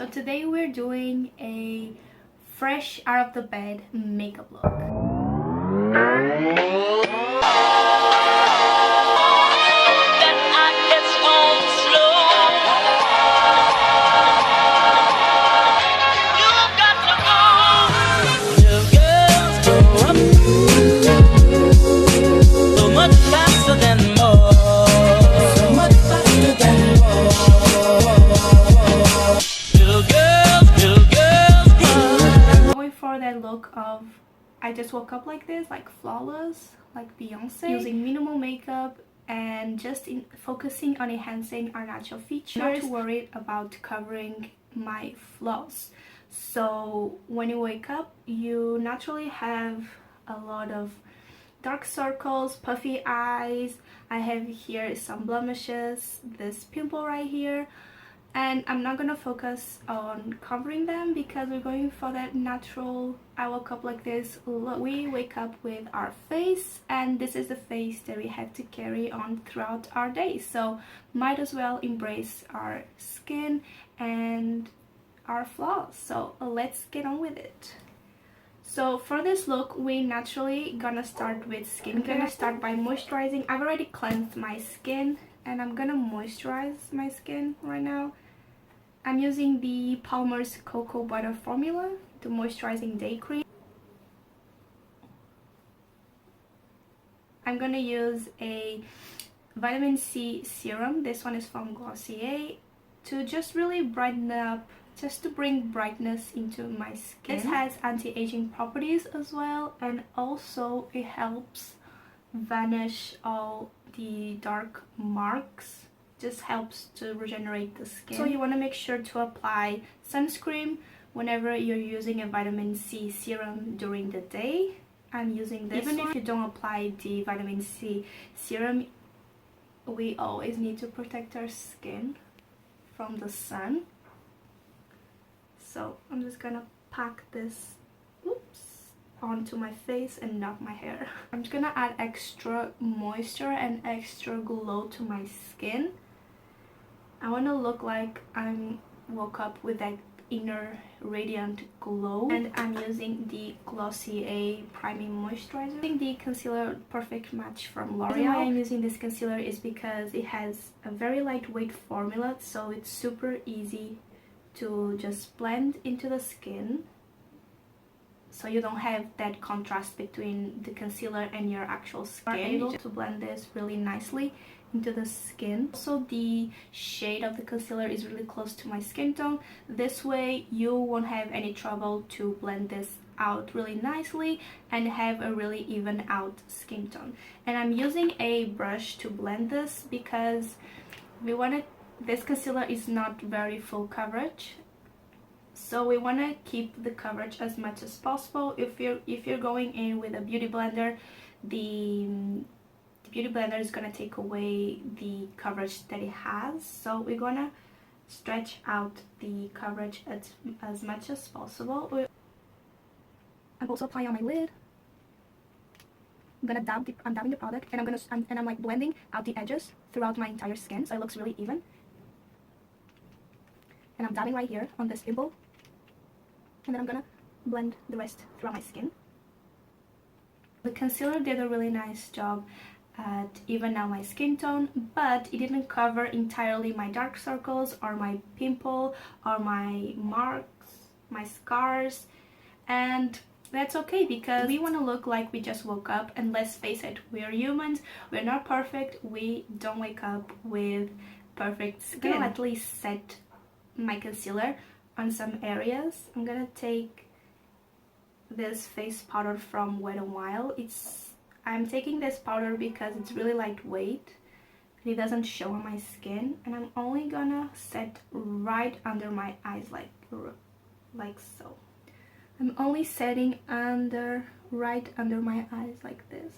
So today we're doing a fresh out of the bed makeup look. Look of I just woke up like this, like flawless, like Beyonce, using minimal makeup and just focusing on enhancing our natural features, not too worried about covering my flaws. So when you wake up, you naturally have a lot of dark circles, puffy eyes. I have here some blemishes, this pimple right here, and I'm not gonna focus on covering them because we're going for that natural I woke up like this look. We wake up with our face, and this is the face that we have to carry on throughout our day, so might as well embrace our skin and our flaws. So let's get on with it. So for this look, we naturally gonna start with skincare. I'm gonna start by moisturizing. I've already cleansed my skin and I'm gonna moisturize my skin right now. I'm using the Palmer's Cocoa Butter Formula, the moisturizing day cream. I'm gonna use a vitamin C serum. This one is from Glossier, to just really brighten up, just to bring brightness into my skin. This has anti-aging properties as well, and also it helps vanish all the dark marks, just helps to regenerate the skin. So you want to make sure to apply sunscreen whenever you're using a vitamin C serum during the day. I'm using this one. Even if you don't apply the vitamin C serum, we always need to protect our skin from the sun. So I'm just gonna pack this onto my face and not my hair. I'm just gonna add extra moisture and extra glow to my skin. I want to look like I woke up with that inner radiant glow, and I'm using the Glossier priming moisturizer. I think the concealer perfect match from L'Oreal. The reason why I'm using this concealer is because it has a very lightweight formula, so it's super easy to just blend into the skin, so you don't have that contrast between the concealer and your actual skin. You're able to blend this really nicely into the skin. Also, the shade of the concealer is really close to my skin tone. This way you won't have any trouble to blend this out really nicely and have a really even out skin tone. And I'm using a brush to blend this because this concealer is not very full coverage, so we want to keep the coverage as much as possible. If you're going in with a beauty blender, the beauty blender is gonna take away the coverage that it has, so we're gonna stretch out the coverage as much as possible. I'm also applying on my lid. I'm dabbing the product, and I'm like blending out the edges throughout my entire skin, so it looks really even. And I'm dabbing right here on this pimple, and then I'm gonna blend the rest throughout my skin. The concealer did a really nice job at even out my skin tone, but it didn't cover entirely my dark circles or my pimple or my marks, my scars, and that's okay because we want to look like we just woke up. And let's face it, we're humans, we're not perfect, we don't wake up with perfect skin. I'll at least set my concealer on some areas. I'm gonna take this face powder from Wet n Wild. I'm taking this powder because it's really lightweight, it doesn't show on my skin, and I'm only gonna set right under my eyes, like so. I'm only setting right under my eyes like this,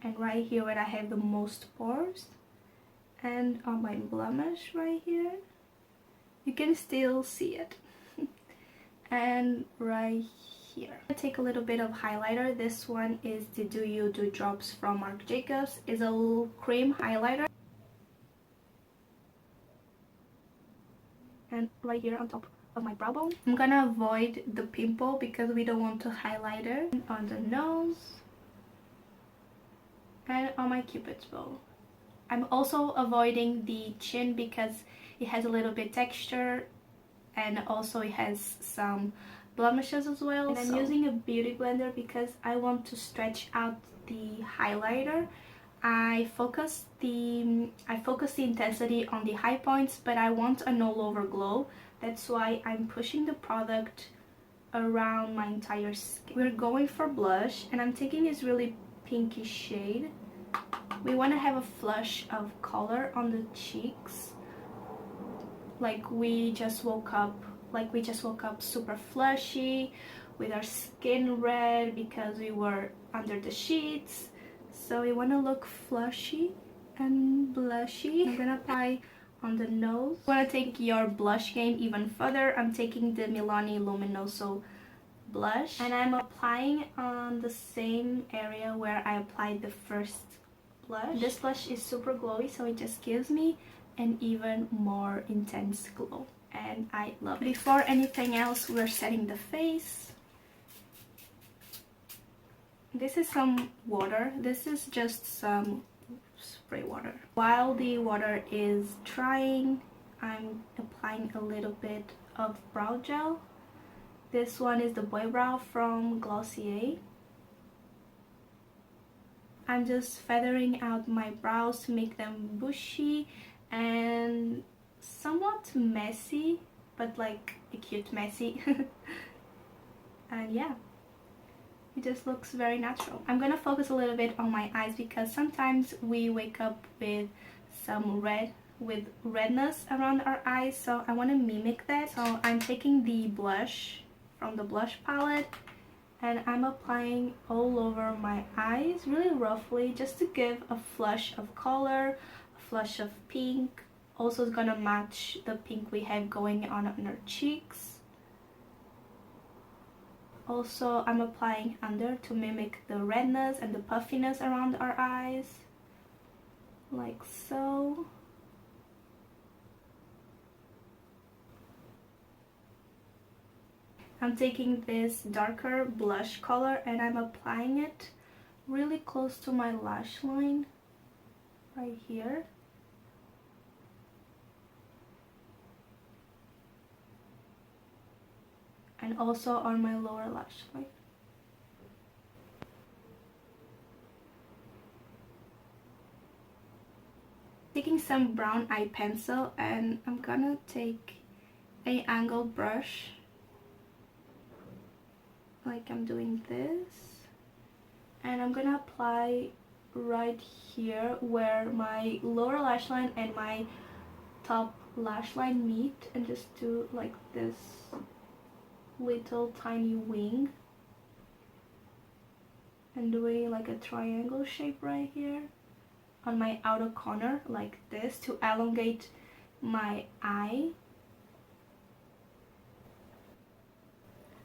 and right here where I have the most pores, and on my blemish right here you can still see it and right here. I take a little bit of highlighter. This one is the Do You Do Drops from Marc Jacobs. It's a little cream highlighter. and right here on top of my brow bone. I'm gonna avoid the pimple because we don't want to highlighter. On the nose and on my cupid's bow. I'm also avoiding the chin because it has a little bit texture and also it has some blemishes as well. And I'm using a beauty blender because I want to stretch out the highlighter. I focus the intensity on the high points, but I want an all over glow. That's why I'm pushing the product around my entire skin. We're going for blush, and I'm taking this really pinky shade. We want to have a flush of color on the cheeks, like we just woke up super flushy, with our skin red because we were under the sheets. So we want to look flushy and blushy. I'm gonna apply on the nose. You want to take your blush game even further. I'm taking the Milani Luminoso blush and I'm applying on the same area where I applied the first blush. This blush is super glowy, so it just gives me an even more intense glow and I love it. Before anything else, we're setting the face. This is some water. This is just some spray water. While the water is drying, I'm applying a little bit of brow gel. This one is the Boy Brow from Glossier. I'm just feathering out my brows to make them bushy and somewhat messy, but like a cute messy. And yeah, it just looks very natural. I'm gonna focus a little bit on my eyes because sometimes we wake up with some redness around our eyes, so I want to mimic that. So I'm taking the blush from the blush palette and I'm applying all over my eyes really roughly just to give a flush of color, a flush of pink. Also it's gonna match the pink we have going on our cheeks. Also I'm applying under to mimic the redness and the puffiness around our eyes, like so. I'm taking this darker blush color and I'm applying it really close to my lash line right here. And also on my lower lash line. Taking some brown eye pencil and I'm gonna take an angled brush, like I'm doing this, and I'm gonna apply right here where my lower lash line and my top lash line meet, and just do like this little tiny wing and doing like a triangle shape right here on my outer corner like this to elongate my eye.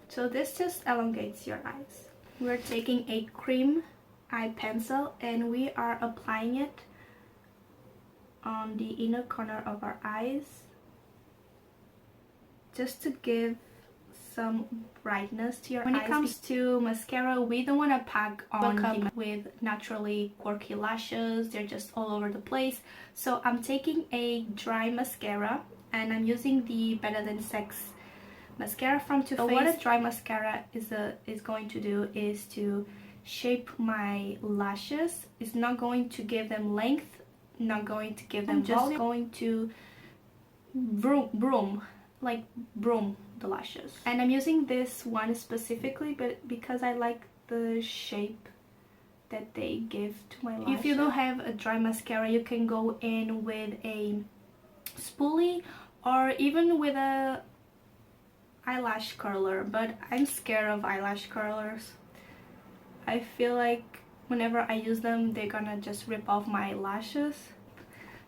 So this just elongates your eyes. We're taking a cream eye pencil and we are applying it on the inner corner of our eyes just to give some brightness to your eyes. When it comes to mascara, we don't want to pack on with naturally quirky lashes. They're just all over the place. So I'm taking a dry mascara and I'm using the Better Than Sex mascara from Too Faced. So what a dry mascara is going to do is to shape my lashes. It's not going to give them length, not going to give them volume. Just going to broom the lashes. And I'm using this one specifically but because I like the shape that they give to my lashes. If you don't have a dry mascara, you can go in with a spoolie or even with a eyelash curler, but I'm scared of eyelash curlers. I feel like whenever I use them, they're gonna just rip off my lashes.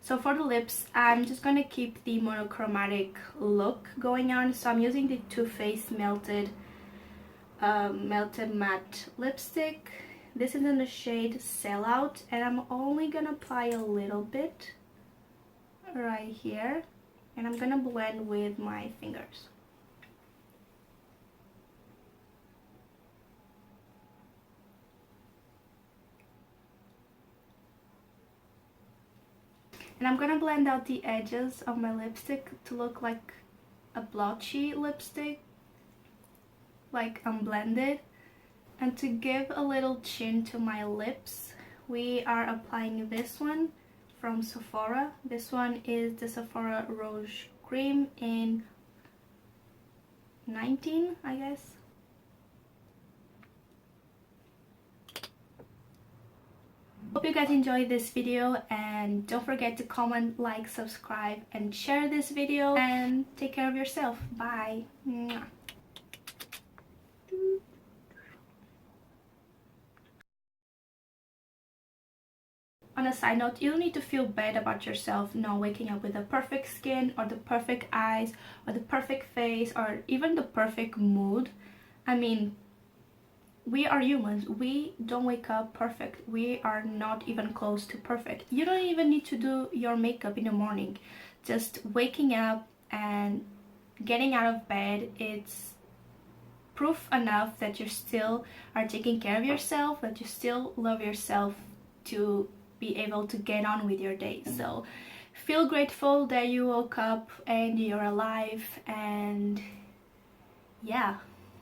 So for the lips, I'm just gonna keep the monochromatic look going on. So I'm using the Too Faced melted matte lipstick. This is in the shade Sellout, and I'm only gonna apply a little bit right here And I'm gonna blend with my fingers. And I'm gonna blend out the edges of my lipstick to look like a blotchy lipstick, like unblended. And to give a little chin to my lips, we are applying this one from Sephora. This one is the Sephora Rouge Cream in 19, I guess. Hope you guys enjoyed this video, and don't forget to comment, like, subscribe, and share this video, and take care of yourself. Bye. Mwah. On a side note, you don't need to feel bad about yourself not waking up with the perfect skin or the perfect eyes or the perfect face or even the perfect mood. I mean, we are humans. We don't wake up perfect. We are not even close to perfect. You don't even need to do your makeup in the morning. Just waking up and getting out of bed, it's proof enough that you still are taking care of yourself, that you still love yourself to be able to get on with your day. So feel grateful that you woke up and you're alive, and yeah.